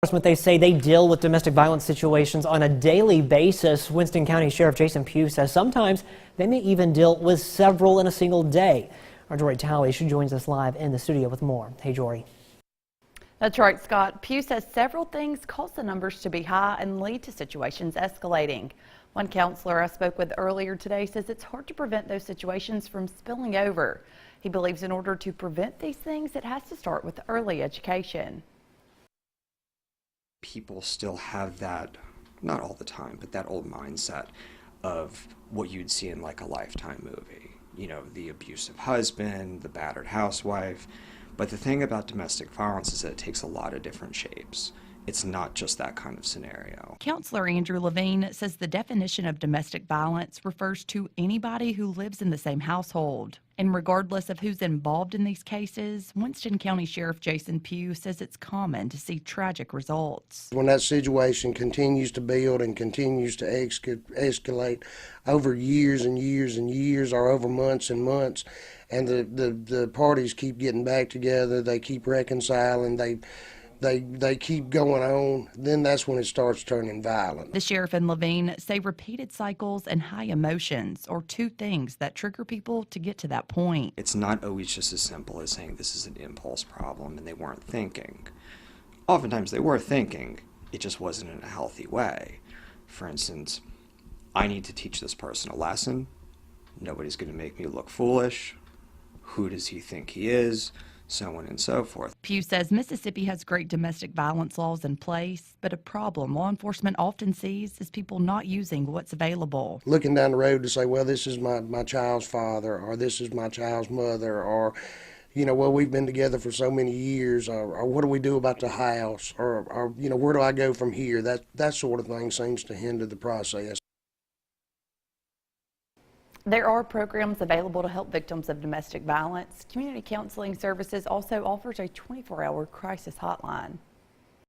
Enforcement, they say they deal with domestic violence situations on a daily basis. Winston County Sheriff Jason Pugh says sometimes they may even deal with several in a single day. Our Jory Tawish joins us live in the studio with more. Hey, Jory. That's right, Scott. Pugh says several things cause the numbers to be high and lead to situations escalating. One counselor I spoke with earlier today says it's hard to prevent those situations from spilling over. He believes in order to prevent these things, it has to start with early education. People still have that, not all the time, but that old mindset of what you'd see in like a Lifetime movie. You know, the abusive husband, the battered housewife. But the thing about domestic violence is that it takes a lot of different shapes. It's not just that kind of scenario. Counselor Andrew Levine says the definition of domestic violence refers to anybody who lives in the same household. And regardless of who's involved in these cases, Winston County Sheriff Jason Pugh says it's common to see tragic results. When that situation continues to build and continues to escalate over years and years and years, or over months and months, and the parties keep getting back together, they keep reconciling, they keep going on, then that's when it starts turning violent. The sheriff and Levine say repeated cycles and high emotions are two things that trigger people to get to that point. It's not always just as simple as saying this is an impulse problem and they weren't thinking. Oftentimes they were thinking, it just wasn't in a healthy way. For instance, I need to teach this person a lesson. Nobody's going to make me look foolish. Who does he think he is? So on and so forth. Pugh says Mississippi has great domestic violence laws in place, but a problem law enforcement often sees is people not using what's available. Looking down the road to say, well, this is my child's father, or this is my child's mother, or, you know, well, we've been together for so many years, or what do we do about the house, or you know, where do I go from here? That sort of thing seems to hinder the process. There are programs available to help victims of domestic violence. Community Counseling Services also offers a 24-hour crisis hotline.